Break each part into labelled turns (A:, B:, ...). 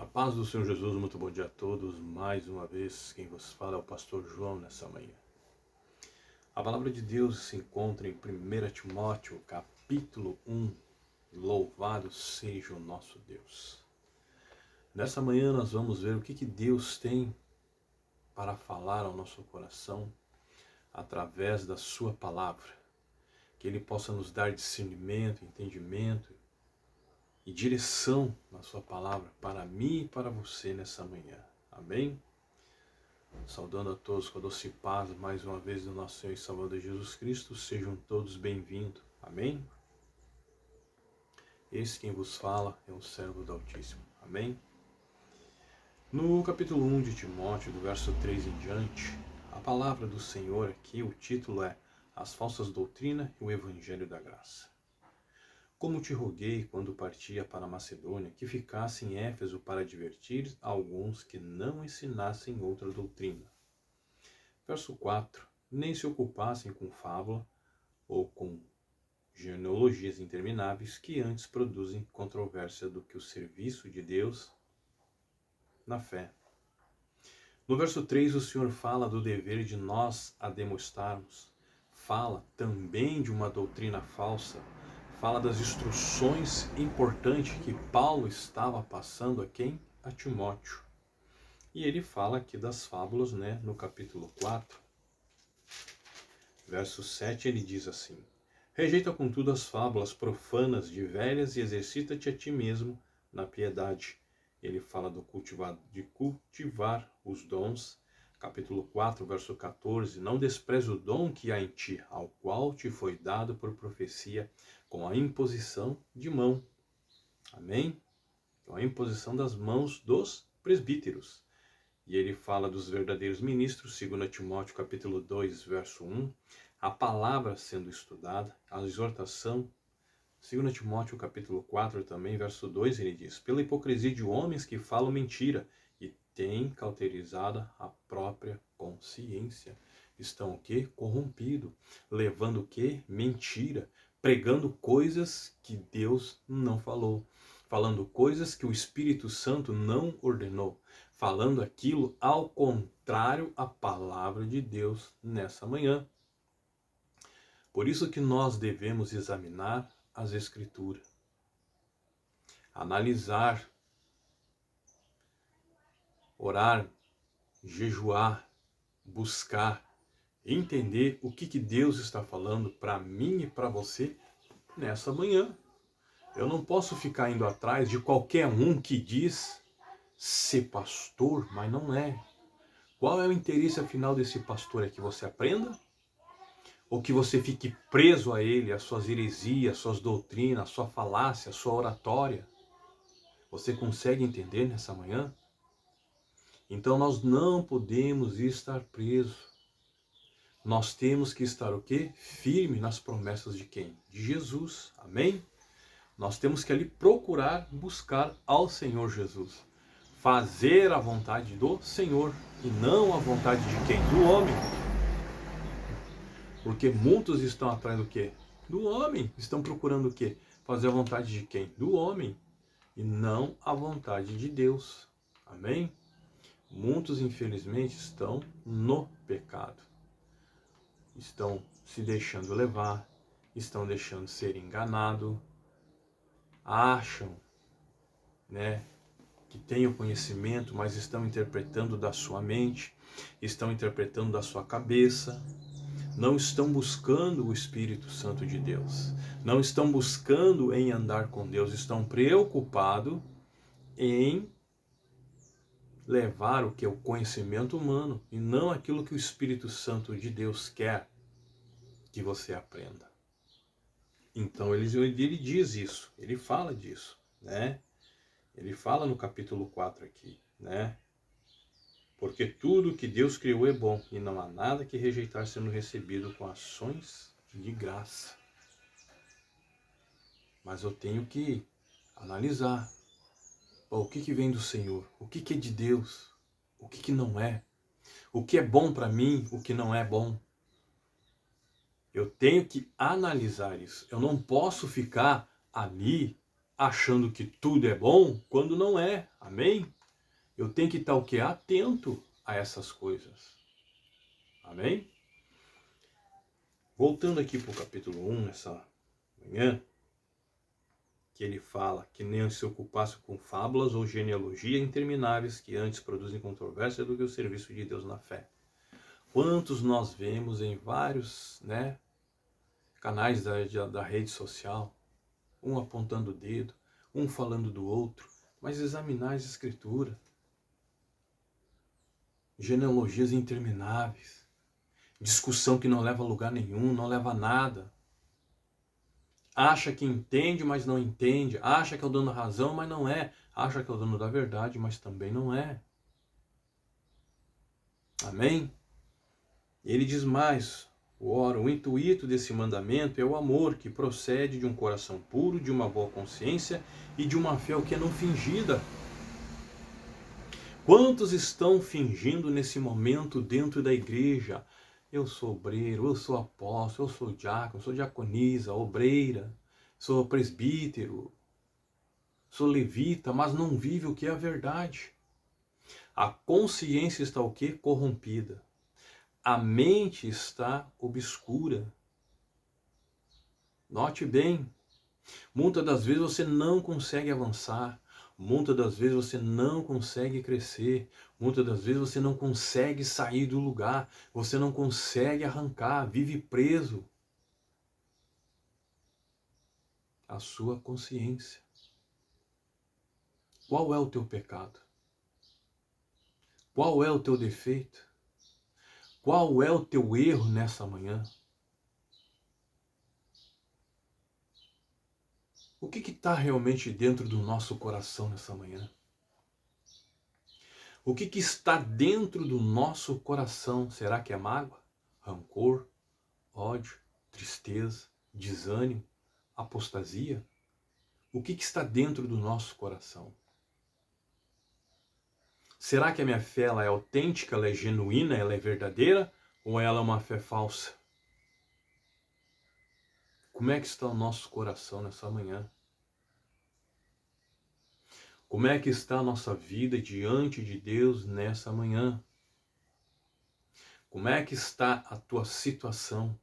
A: A paz do Senhor Jesus, muito bom dia a todos. Mais uma vez, quem vos fala é o pastor João nessa manhã. A palavra de Deus se encontra em 1 Timóteo, capítulo 1. Louvado seja o nosso Deus. Nessa manhã nós vamos ver o que Deus tem para falar ao nosso coração através da sua palavra. Que Ele possa nos dar discernimento, entendimento e direção na sua palavra para mim e para você nessa manhã. Amém? Saudando a todos com a doce paz mais uma vez do nosso Senhor e Salvador Jesus Cristo, sejam todos bem-vindos. Amém? Esse quem vos fala é o servo do Altíssimo. Amém? No capítulo 1 de Timóteo, do verso 3 em diante, a palavra do Senhor aqui, o título é As Falsas Doutrinas e o Evangelho da Graça. Como te roguei quando partia para a Macedônia, que ficasse em Éfeso para advertir alguns que não ensinassem outra doutrina. Verso 4. Nem se ocupassem com fábula ou com genealogias intermináveis que antes produzem controvérsia do que o serviço de Deus na fé. No verso 3 o Senhor fala do dever de nós a demonstrarmos. Fala também de uma doutrina falsa. Fala das instruções importantes que Paulo estava passando a quem? A Timóteo. E ele fala aqui das fábulas, no capítulo 4. Verso 7 ele diz assim: Rejeita contudo as fábulas profanas de velhas e exercita-te a ti mesmo na piedade. Ele fala de cultivar os dons. Capítulo 4, verso 14, não despreze o dom que há em ti, ao qual te foi dado por profecia, com a imposição de mão. Amém? Com a imposição das mãos dos presbíteros. E ele fala dos verdadeiros ministros, 2 Timóteo capítulo 2, verso 1, a palavra sendo estudada, a exortação, 2 Timóteo capítulo 4 também, verso 2, ele diz, pela hipocrisia de homens que falam mentira, tem cauterizada a própria consciência. Estão o quê? Corrompido, levando o quê? Mentira, pregando coisas que Deus não falou, falando coisas que o Espírito Santo não ordenou, falando aquilo ao contrário à palavra de Deus nessa manhã. Por isso que nós devemos examinar as Escrituras, analisar, orar, jejuar, buscar, entender o que Deus está falando para mim e para você nessa manhã. Eu não posso ficar indo atrás de qualquer um que diz ser pastor, mas não é. Qual é o interesse afinal desse pastor? É que você aprenda? Ou que você fique preso a ele, às suas heresias, às suas doutrinas, à sua falácia, à sua oratória? Você consegue entender nessa manhã? Então nós não podemos estar presos. Nós temos que estar o quê? Firme nas promessas de quem? De Jesus. Amém? Nós temos que ali procurar, buscar ao Senhor Jesus. Fazer a vontade do Senhor e não a vontade de quem? Do homem. Porque muitos estão atrás do quê? Do homem. Estão procurando o quê? Fazer a vontade de quem? Do homem. E não a vontade de Deus. Amém? Muitos, infelizmente, estão no pecado. Estão se deixando levar, estão deixando ser enganados, acham, que têm o conhecimento, mas estão interpretando da sua mente, estão interpretando da sua cabeça, não estão buscando o Espírito Santo de Deus, não estão buscando em andar com Deus, estão preocupados em levar o que é o conhecimento humano e não aquilo que o Espírito Santo de Deus quer que você aprenda. Então ele diz isso, ele fala disso, Ele fala no capítulo 4 aqui, Porque tudo que Deus criou é bom e não há nada que rejeitar sendo recebido com ações de graça. Mas eu tenho que analisar. O que vem do Senhor? O que é de Deus? O que não é? O que é bom para mim? O que não é bom? Eu tenho que analisar isso. Eu não posso ficar ali achando que tudo é bom quando não é. Amém? Eu tenho que estar o quê? Atento a essas coisas. Amém? Voltando aqui para o capítulo 1, nessa manhã, que ele fala que nem se ocupasse com fábulas ou genealogia intermináveis que antes produzem controvérsia do que o serviço de Deus na fé. Quantos nós vemos em vários canais da rede social, um apontando o dedo, um falando do outro, mas examinar as escrituras. Genealogias intermináveis, discussão que não leva a lugar nenhum, não leva a nada. Acha que entende, mas não entende. Acha que é o dono da razão, mas não é. Acha que é o dono da verdade, mas também não é. Amém? Ele diz mais: ora, o intuito desse mandamento é o amor que procede de um coração puro, de uma boa consciência e de uma fé que é não fingida. Quantos estão fingindo nesse momento dentro da igreja? Eu sou obreiro, eu sou apóstolo, eu sou diácono, sou diaconisa, obreira, sou presbítero, sou levita, mas não vive o que é a verdade. A consciência está o quê? Corrompida. A mente está obscura. Note bem, muitas das vezes você não consegue avançar, muitas das vezes você não consegue crescer, muitas das vezes você não consegue sair do lugar, você não consegue arrancar, vive preso à sua consciência. Qual é o teu pecado? Qual é o teu defeito? Qual é o teu erro nessa manhã? O que está realmente dentro do nosso coração nessa manhã? O que está dentro do nosso coração? Será que é mágoa, rancor, ódio, tristeza, desânimo, apostasia? O que está dentro do nosso coração? Será que a minha fé ela é autêntica, ela é genuína, ela é verdadeira? Ou ela é uma fé falsa? Como é que está o nosso coração nessa manhã? Como é que está a nossa vida diante de Deus nessa manhã? Como é que está a tua situação?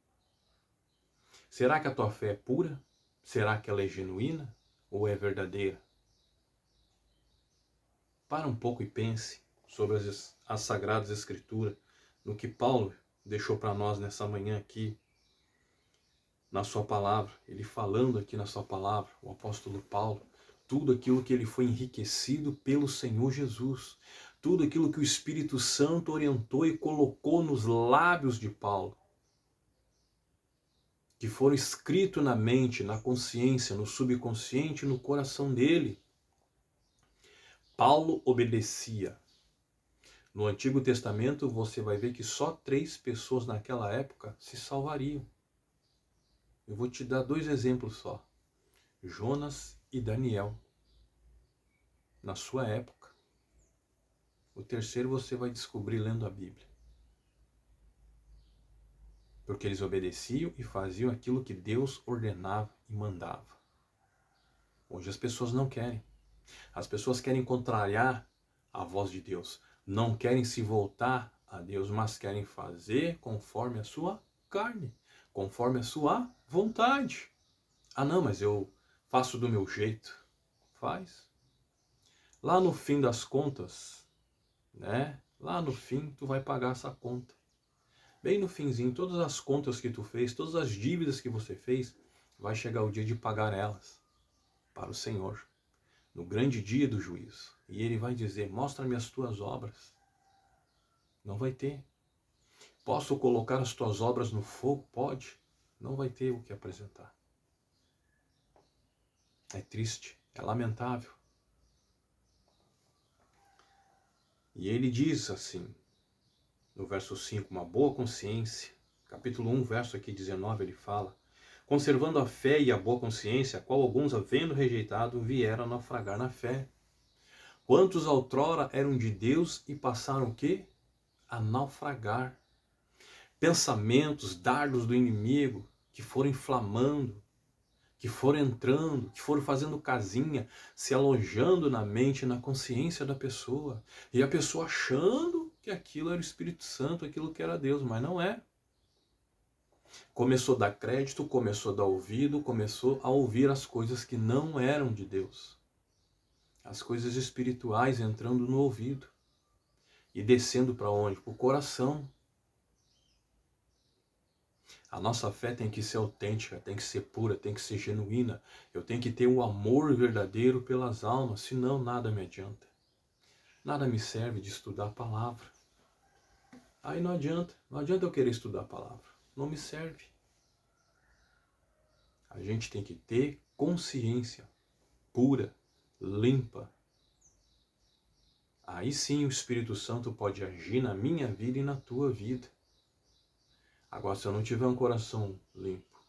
A: Será que a tua fé é pura? Será que ela é genuína ou é verdadeira? Para um pouco e pense sobre as Sagradas Escrituras, no que Paulo deixou para nós nessa manhã aqui, na sua palavra. Ele falando aqui na sua palavra, o apóstolo Paulo, tudo aquilo que ele foi enriquecido pelo Senhor Jesus, tudo aquilo que o Espírito Santo orientou e colocou nos lábios de Paulo, que foram escritos na mente, na consciência, no subconsciente, no coração dele. Paulo obedecia. No Antigo Testamento você vai ver que só 3 pessoas naquela época se salvariam. Eu vou te dar 2 exemplos só. Jonas e Daniel. Na sua época. O terceiro você vai descobrir lendo a Bíblia. Porque eles obedeciam e faziam aquilo que Deus ordenava e mandava. Hoje as pessoas não querem. As pessoas querem contrariar a voz de Deus. Não querem se voltar a Deus, mas querem fazer conforme a sua carne, conforme a sua vontade. Ah não, mas eu faço do meu jeito. Faz. Lá no fim das contas, lá no fim tu vai pagar essa conta. Bem no finzinho, todas as contas que tu fez, todas as dívidas que você fez, vai chegar o dia de pagar elas para o Senhor, no grande dia do juízo. E Ele vai dizer, mostra-me as tuas obras. Não vai ter. Posso colocar as tuas obras no fogo? Pode. Não vai ter o que apresentar. É triste, é lamentável. E ele diz assim, no verso 5, uma boa consciência. Capítulo 1, verso aqui 19, ele fala, conservando a fé e a boa consciência, a qual alguns, havendo rejeitado, vieram a naufragar na fé. Quantos outrora eram de Deus e passaram o quê? A naufragar. Pensamentos, dardos do inimigo que foram inflamando, que foram entrando, que foram fazendo casinha, se alojando na mente, na consciência da pessoa. E a pessoa achando que aquilo era o Espírito Santo, aquilo que era Deus, mas não é. Começou a dar crédito, começou a dar ouvido, começou a ouvir as coisas que não eram de Deus. As coisas espirituais entrando no ouvido e descendo para onde? Para o coração. A nossa fé tem que ser autêntica, tem que ser pura, tem que ser genuína. Eu tenho que ter um amor verdadeiro pelas almas, senão nada me adianta. Nada me serve de estudar a palavra. Aí não adianta eu querer estudar a palavra. Não me serve. A gente tem que ter consciência pura, limpa. Aí sim o Espírito Santo pode agir na minha vida e na tua vida. Agora, se eu não tiver um coração limpo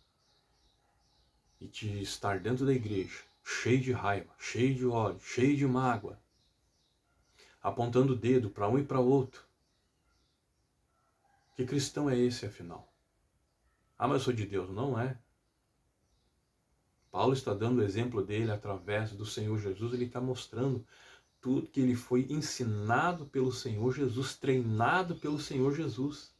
A: e te estar dentro da igreja, cheio de raiva, cheio de ódio, cheio de mágoa, apontando o dedo para um e para outro, que cristão é esse afinal? Ah, mas eu sou de Deus. Não é. Paulo está dando o exemplo dele através do Senhor Jesus. Ele está mostrando tudo que ele foi ensinado pelo Senhor Jesus, treinado pelo Senhor Jesus.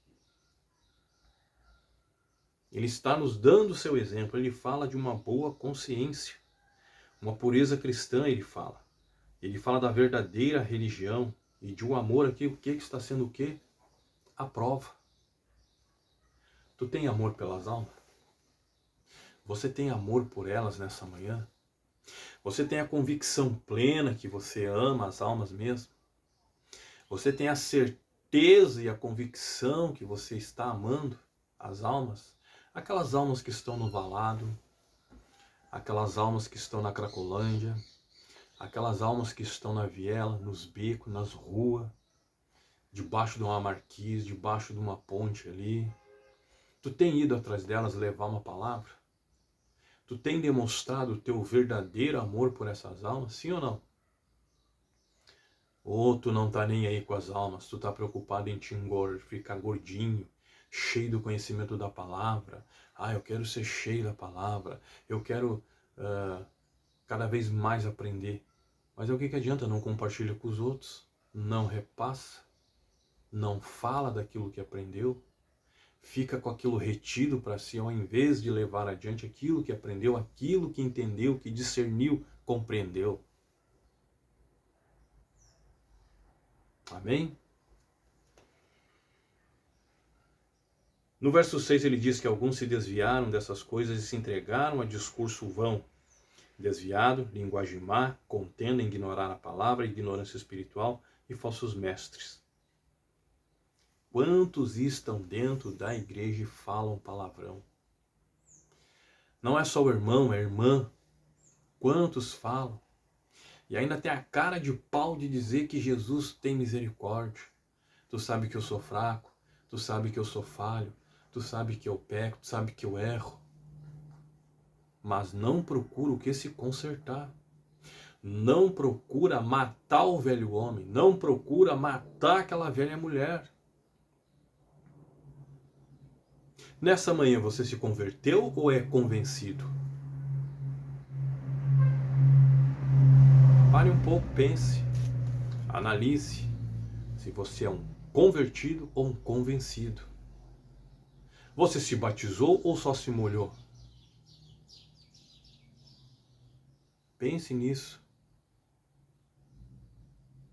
A: Ele está nos dando o seu exemplo. Ele fala de uma boa consciência, uma pureza cristã, ele fala. Ele fala da verdadeira religião e de um amor aqui, o que está sendo o quê? A prova. Tu tem amor pelas almas? Você tem amor por elas nessa manhã? Você tem a convicção plena que você ama as almas mesmo? Você tem a certeza e a convicção que você está amando as almas? Aquelas almas que estão no Valado, aquelas almas que estão na Cracolândia, aquelas almas que estão na viela, nos becos, nas ruas, debaixo de uma marquise, debaixo de uma ponte ali. Tu tem ido atrás delas levar uma palavra? Tu tem demonstrado o teu verdadeiro amor por essas almas, sim ou não? Ou tu não tá nem aí com as almas, tu tá preocupado em te ficar gordinho, cheio do conhecimento da palavra. Ah, eu quero ser cheio da palavra, eu quero cada vez mais aprender. Mas o que adianta? Não compartilha com os outros, não repassa, não fala daquilo que aprendeu, fica com aquilo retido para si, ao invés de levar adiante aquilo que aprendeu, aquilo que entendeu, que discerniu, compreendeu. Amém? No verso 6 ele diz que alguns se desviaram dessas coisas e se entregaram a discurso vão. Desviado, linguagem má, contenda em ignorar a palavra, ignorância espiritual e falsos mestres. Quantos estão dentro da igreja e falam palavrão? Não é só o irmão, é a irmã. Quantos falam? E ainda tem a cara de pau de dizer que Jesus tem misericórdia. Tu sabe que eu sou fraco, tu sabe que eu sou falho, tu sabe que eu peco, tu sabe que eu erro. Mas não procura o que se consertar. Não procura matar o velho homem, não procura matar aquela velha mulher. Nessa manhã você se converteu ou é convencido? Pare um pouco, pense, analise se você é um convertido ou um convencido. Você se batizou ou só se molhou? Pense nisso.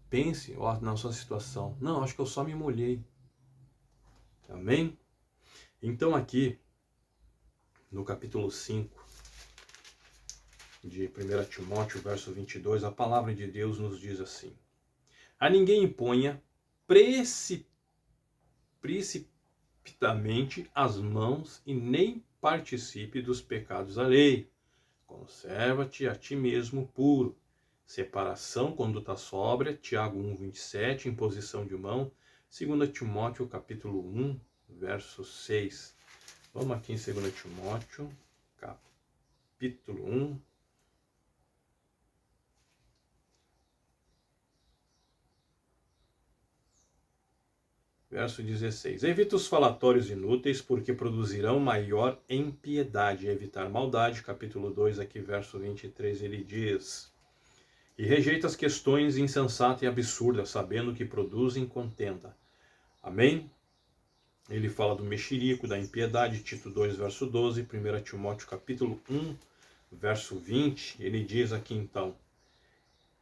A: Pense na sua situação. Não, acho que eu só me molhei. Amém? Então aqui, no capítulo 5 de 1 Timóteo, verso 22, a palavra de Deus nos diz assim: a ninguém imponha precipitadamente as mãos e nem participe dos pecados alheios. Conserva-te a ti mesmo puro. Separação, conduta sóbria, Tiago 1:27, imposição de mão, 2 Timóteo capítulo 1, verso 6. Vamos aqui em 2 Timóteo, capítulo 1, Verso 16. Evita os falatórios inúteis, porque produzirão maior impiedade. Evitar maldade. Capítulo 2, aqui, verso 23, ele diz: e rejeita as questões insensatas e absurdas, sabendo que produzem contenda. Amém? Ele fala do mexerico, da impiedade, Tito 2, verso 12, 1 Timóteo capítulo 1, verso 20, ele diz aqui então: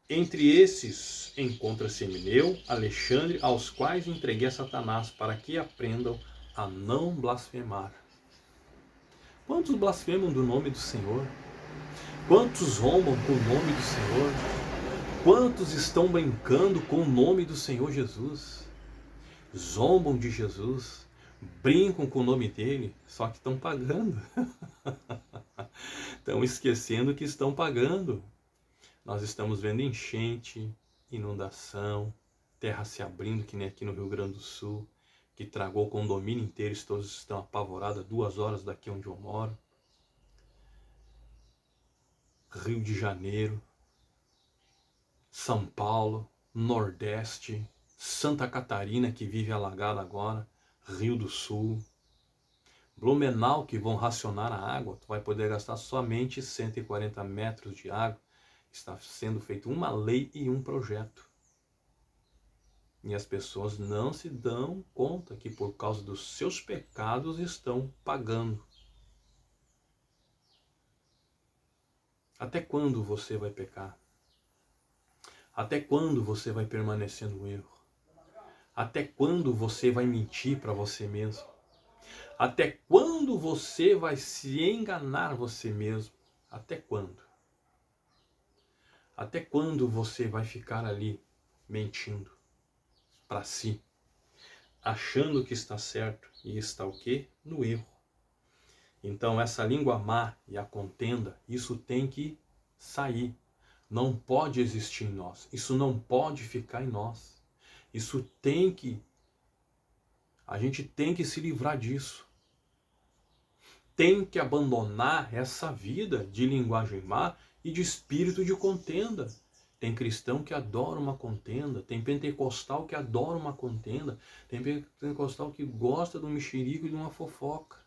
A: entre esses encontra-se Emineu, Alexandre, aos quais entreguei a Satanás, para que aprendam a não blasfemar. Quantos blasfemam do nome do Senhor? Quantos zombam com o nome do Senhor? Quantos estão brincando com o nome do Senhor Jesus? Zombam de Jesus, brincam com o nome dele, só que estão pagando. Estão esquecendo que estão pagando. Nós estamos vendo enchente, inundação, terra se abrindo, que nem aqui no Rio Grande do Sul, que tragou o condomínio inteiro, e todos estão apavorados, 2 horas daqui onde eu moro. Rio de Janeiro, São Paulo, Nordeste, Santa Catarina, que vive alagada agora, Rio do Sul, Blumenau, que vão racionar a água, tu vai poder gastar somente 140 metros de água. Está sendo feito uma lei e um projeto. E as pessoas não se dão conta que por causa dos seus pecados estão pagando. Até quando você vai pecar? Até quando você vai permanecer no erro? Até quando você vai mentir para você mesmo? Até quando você vai se enganar você mesmo? Até quando? Até quando você vai ficar ali mentindo para si, achando que está certo e está o quê? No erro. Então essa língua má e a contenda, isso tem que sair. Não pode existir em nós. Isso não pode ficar em nós. Isso tem que... A gente tem que se livrar disso. Tem que abandonar essa vida de linguagem má e de espírito de contenda. Tem cristão que adora uma contenda, tem pentecostal que adora uma contenda, tem pentecostal que gosta de um mexerico e de uma fofoca.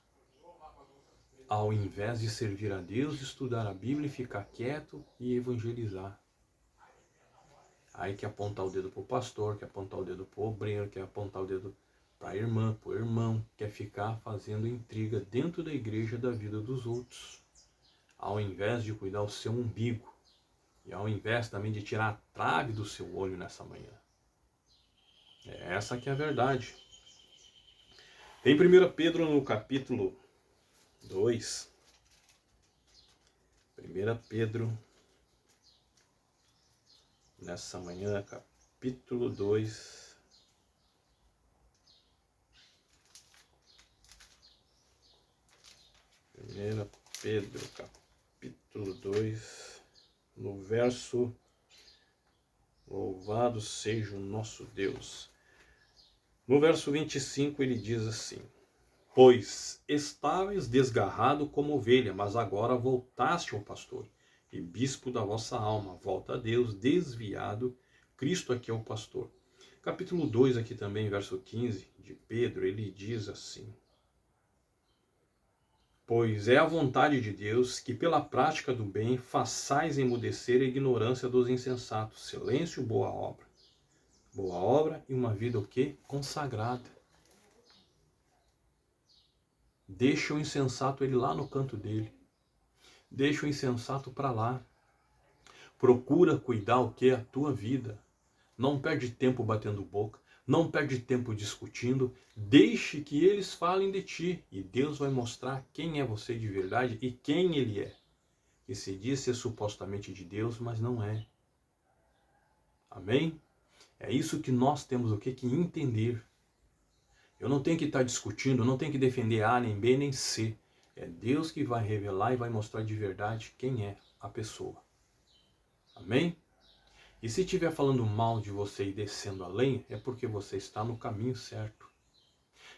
A: Ao invés de servir a Deus, estudar a Bíblia, ficar quieto e evangelizar. Aí quer apontar o dedo para o pastor, quer apontar o dedo para o obreiro, quer apontar o dedo para a irmã, para o irmão, quer ficar fazendo intriga dentro da igreja da vida dos outros. Ao invés de cuidar do seu umbigo. E ao invés também de tirar a trave do seu olho nessa manhã. Essa que é a verdade. Em 1 Pedro no capítulo 2. 1 Pedro, nessa manhã, capítulo 2. Pedro, capítulo 2, no verso, louvado seja o nosso Deus. No verso 25 ele diz assim: pois estáveis desgarrado como ovelha, mas agora voltaste ao pastor e bispo da vossa alma. Volta a Deus, desviado, Cristo aqui é o pastor. Capítulo 2 aqui também, verso 15 de Pedro, ele diz assim: pois é a vontade de Deus que pela prática do bem façais emudecer a ignorância dos insensatos. Silêncio, boa obra. Boa obra e uma vida o quê? Consagrada. Deixa o insensato ele lá no canto dele. Deixa o insensato para lá. Procura cuidar o que? A tua vida. Não perde tempo batendo boca. Não perde tempo discutindo. Deixe que eles falem de ti. E Deus vai mostrar quem é você de verdade e quem ele é. Que se diz ser supostamente de Deus, mas não é. Amém? É isso que nós temos o quê? Que entender. Eu não tenho que estar discutindo, eu não tenho que defender A, nem B, nem C. É Deus que vai revelar e vai mostrar de verdade quem é a pessoa. Amém? E se estiver falando mal de você e descendo a lenha, é porque você está no caminho certo.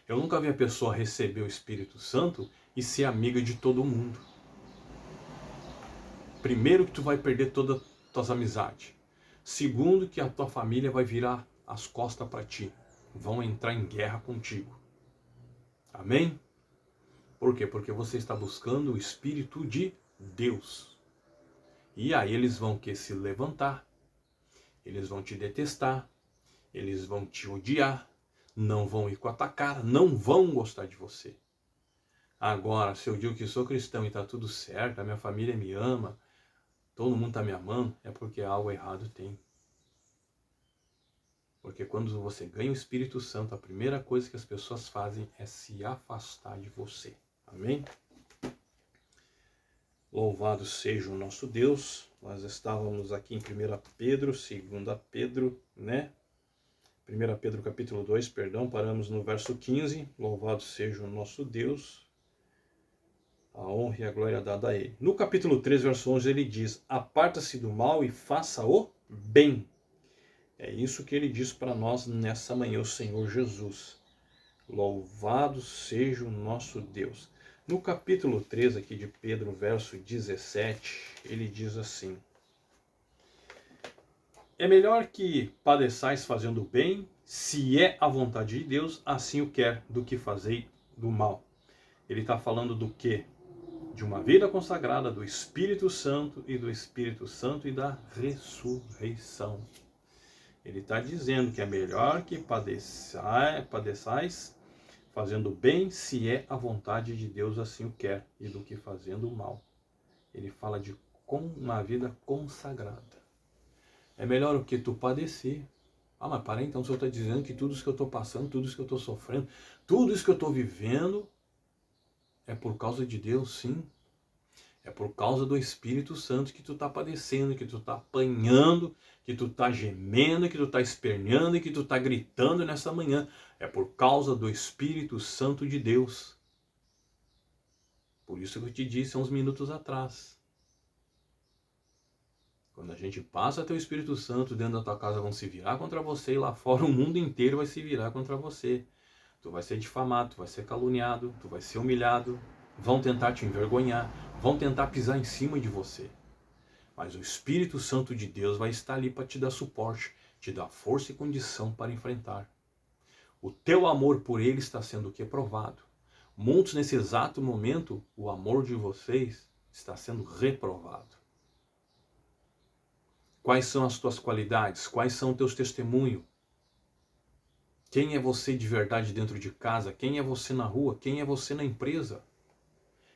A: Eu nunca vi a pessoa receber o Espírito Santo e ser amiga de todo mundo. Primeiro que tu vai perder todas as tuas amizades. Segundo que a tua família vai virar as costas para ti. vão entrar em guerra contigo. Amém? Por quê? Porque você está buscando o Espírito de Deus. E aí eles vão se levantar, eles vão te detestar, eles vão te odiar, não vão ir com atacar, não vão gostar de você. Agora, se eu digo que sou cristão e está tudo certo, a minha família me ama, todo mundo está me amando, é porque algo errado tem. Porque quando você ganha o Espírito Santo, a primeira coisa que as pessoas fazem é se afastar de você. Amém? Louvado seja o nosso Deus. Nós estávamos aqui em 1 Pedro, 2 Pedro, né? 1 Pedro capítulo 2, perdão, paramos no verso 15. Louvado seja o nosso Deus. A honra e a glória dada a Ele. No capítulo 3, verso 11, ele diz: aparta-se do mal e faça o bem. É isso que ele diz para nós nessa manhã, o Senhor Jesus. Louvado seja o nosso Deus. No capítulo 3 aqui de Pedro, verso 17, ele diz assim: é melhor que padeçais fazendo o bem, se é a vontade de Deus, assim o quer, do que fazei do mal. Ele está falando do quê? De uma vida consagrada do Espírito Santo e do Espírito Santo e da ressurreição. Ele está dizendo que é melhor que padeçais fazendo bem, se é a vontade de Deus assim o quer, e do que fazendo o mal. Ele fala de uma vida consagrada. É melhor o que tu padecer. Ah, mas para aí, então o Senhor está dizendo que tudo isso que eu estou passando, tudo isso que eu estou sofrendo, tudo isso que eu estou vivendo é por causa de Deus, sim. É por causa do Espírito Santo que tu está padecendo, que tu está apanhando, que tu está gemendo, que tu está esperneando e que tu está gritando nessa manhã. É por causa do Espírito Santo de Deus. Por isso que eu te disse há uns minutos atrás. Quando a gente passa teu Espírito Santo dentro da tua casa, vão se virar contra você e lá fora o mundo inteiro vai se virar contra você. Tu vai ser difamado, tu vai ser caluniado, tu vai ser humilhado, vão tentar te envergonhar, vão tentar pisar em cima de você. Mas o Espírito Santo de Deus vai estar ali para te dar suporte, te dar força e condição para enfrentar. O teu amor por Ele está sendo o que? Provado. Muitos nesse exato momento, o amor de vocês está sendo reprovado. Quais são as tuas qualidades? Quais são os teus testemunhos? Quem é você de verdade dentro de casa? Quem é você na rua? Quem é você na empresa?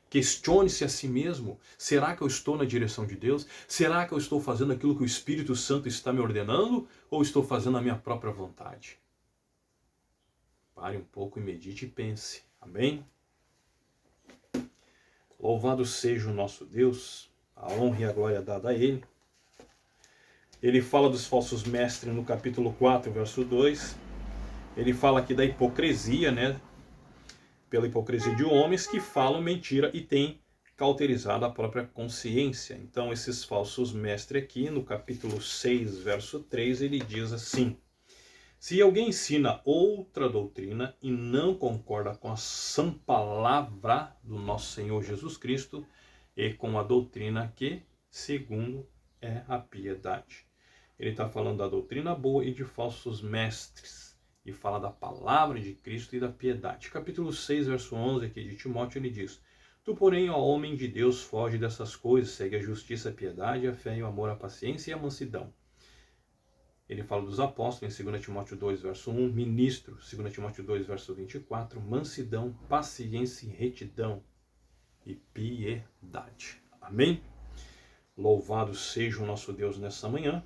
A: Questione-se a si mesmo. Será que eu estou na direção de Deus? Será que eu estou fazendo aquilo que o Espírito Santo está me ordenando? Ou estou fazendo a minha própria vontade? Pare um pouco e medite e pense. Amém? Louvado seja o nosso Deus. A honra e a glória dada a Ele. Ele fala dos falsos mestres no capítulo 4, verso 2. Ele fala aqui da hipocrisia, né? Pela hipocrisia de homens que falam mentira e têm cauterizado a própria consciência. Então, esses falsos mestres aqui, no capítulo 6, verso 3, ele diz assim: se alguém ensina outra doutrina e não concorda com a sã palavra do nosso Senhor Jesus Cristo e com a doutrina que, segundo, é a piedade. Ele está falando da doutrina boa e de falsos mestres. E fala da palavra de Cristo e da piedade. Capítulo 6, verso 11 aqui de Timóteo, ele diz: tu, porém, ó homem de Deus, foge dessas coisas, segue a justiça, a piedade, a fé e o amor, a paciência e a mansidão. Ele fala dos apóstolos em 2 Timóteo 2, verso 1, ministro, 2 Timóteo 2, verso 24, mansidão, paciência, retidão e piedade. Amém? Louvado seja o nosso Deus nessa manhã.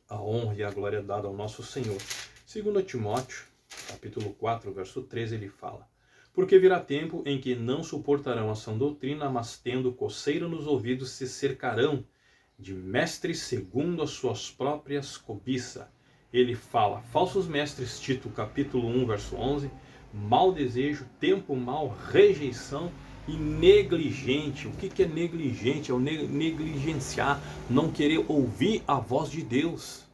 A: A honra e a glória dada ao nosso Senhor. 2 Timóteo, capítulo 4, verso 13, ele fala: porque virá tempo em que não suportarão a sã doutrina, mas tendo coceira nos ouvidos, se cercarão de mestres segundo as suas próprias cobiças. Ele fala, falsos mestres, Tito, capítulo 1, verso 11, mau desejo, tempo mau, rejeição e negligente. O que é negligente? É o negligenciar, não querer ouvir a voz de Deus,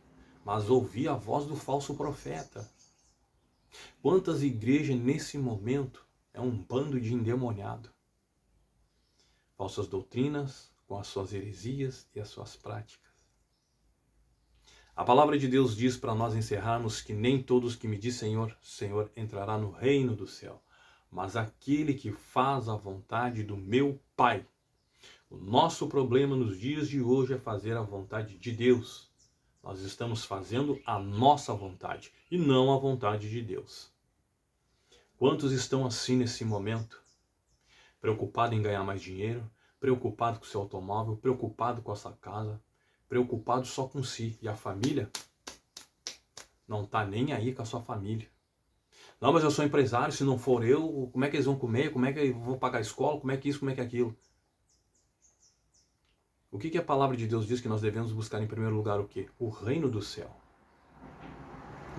A: mas ouvir a voz do falso profeta. Quantas igrejas nesse momento é um bando de endemoniado? Falsas doutrinas com as suas heresias e as suas práticas. A palavra de Deus diz para nós encerrarmos que nem todos que me diz Senhor, Senhor entrará no reino do céu, mas aquele que faz a vontade do meu Pai. O nosso problema nos dias de hoje é fazer a vontade de Deus. Nós estamos fazendo a nossa vontade e não a vontade de Deus. Quantos estão assim nesse momento? Preocupado em ganhar mais dinheiro, preocupado com o seu automóvel, preocupado com a sua casa, preocupado só com si. E a família não está nem aí com a sua família. Não, mas eu sou empresário, se não for eu, como é que eles vão comer? Como é que eu vou pagar a escola? Como é que isso, como é que aquilo? O que a palavra de Deus diz que nós devemos buscar em primeiro lugar o quê? O reino do céu.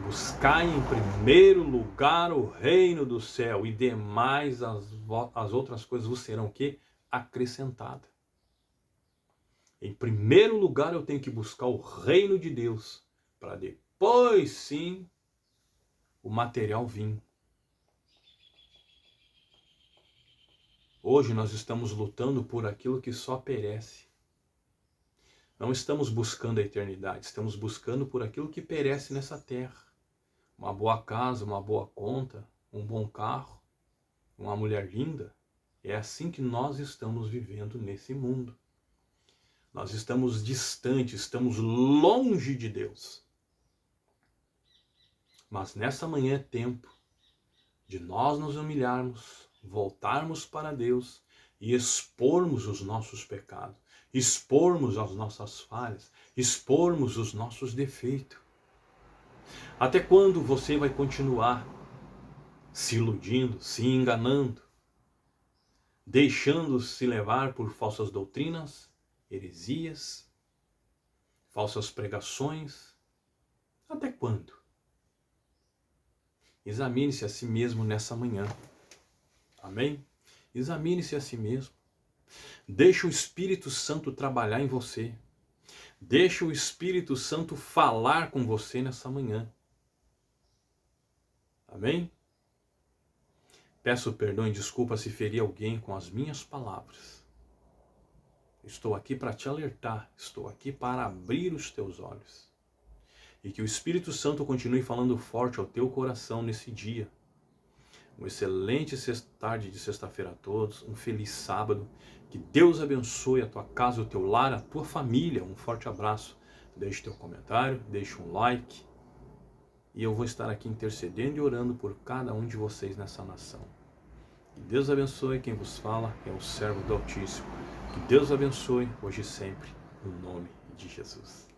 A: Buscai em primeiro lugar o reino do céu e demais as outras coisas vos serão o quê? Acrescentadas. Em primeiro lugar eu tenho que buscar o reino de Deus para depois sim o material vir. Hoje nós estamos lutando por aquilo que só perece. Não estamos buscando a eternidade, estamos buscando por aquilo que perece nessa terra. Uma boa casa, uma boa conta, um bom carro, uma mulher linda. É assim que nós estamos vivendo nesse mundo. Nós estamos distantes, estamos longe de Deus. Mas nessa manhã é tempo de nós nos humilharmos, voltarmos para Deus e expormos os nossos pecados, expormos as nossas falhas, expormos os nossos defeitos. Até quando você vai continuar se iludindo, se enganando, deixando-se levar por falsas doutrinas, heresias, falsas pregações? Até quando? Examine-se a si mesmo nessa manhã. Amém? Examine-se a si mesmo. Deixa o Espírito Santo trabalhar em você. Deixa o Espírito Santo falar com você nessa manhã. Amém? Peço perdão e desculpa se feri alguém com as minhas palavras. Estou aqui para te alertar. Estou aqui para abrir os teus olhos. E que o Espírito Santo continue falando forte ao teu coração nesse dia. Um excelente tarde de sexta-feira a todos, um feliz sábado, que Deus abençoe a tua casa, o teu lar, a tua família, um forte abraço, deixe teu comentário, deixe um like, e eu vou estar aqui intercedendo e orando por cada um de vocês nessa nação. Que Deus abençoe, quem vos fala é o servo do Altíssimo, que Deus abençoe hoje e sempre, no nome de Jesus.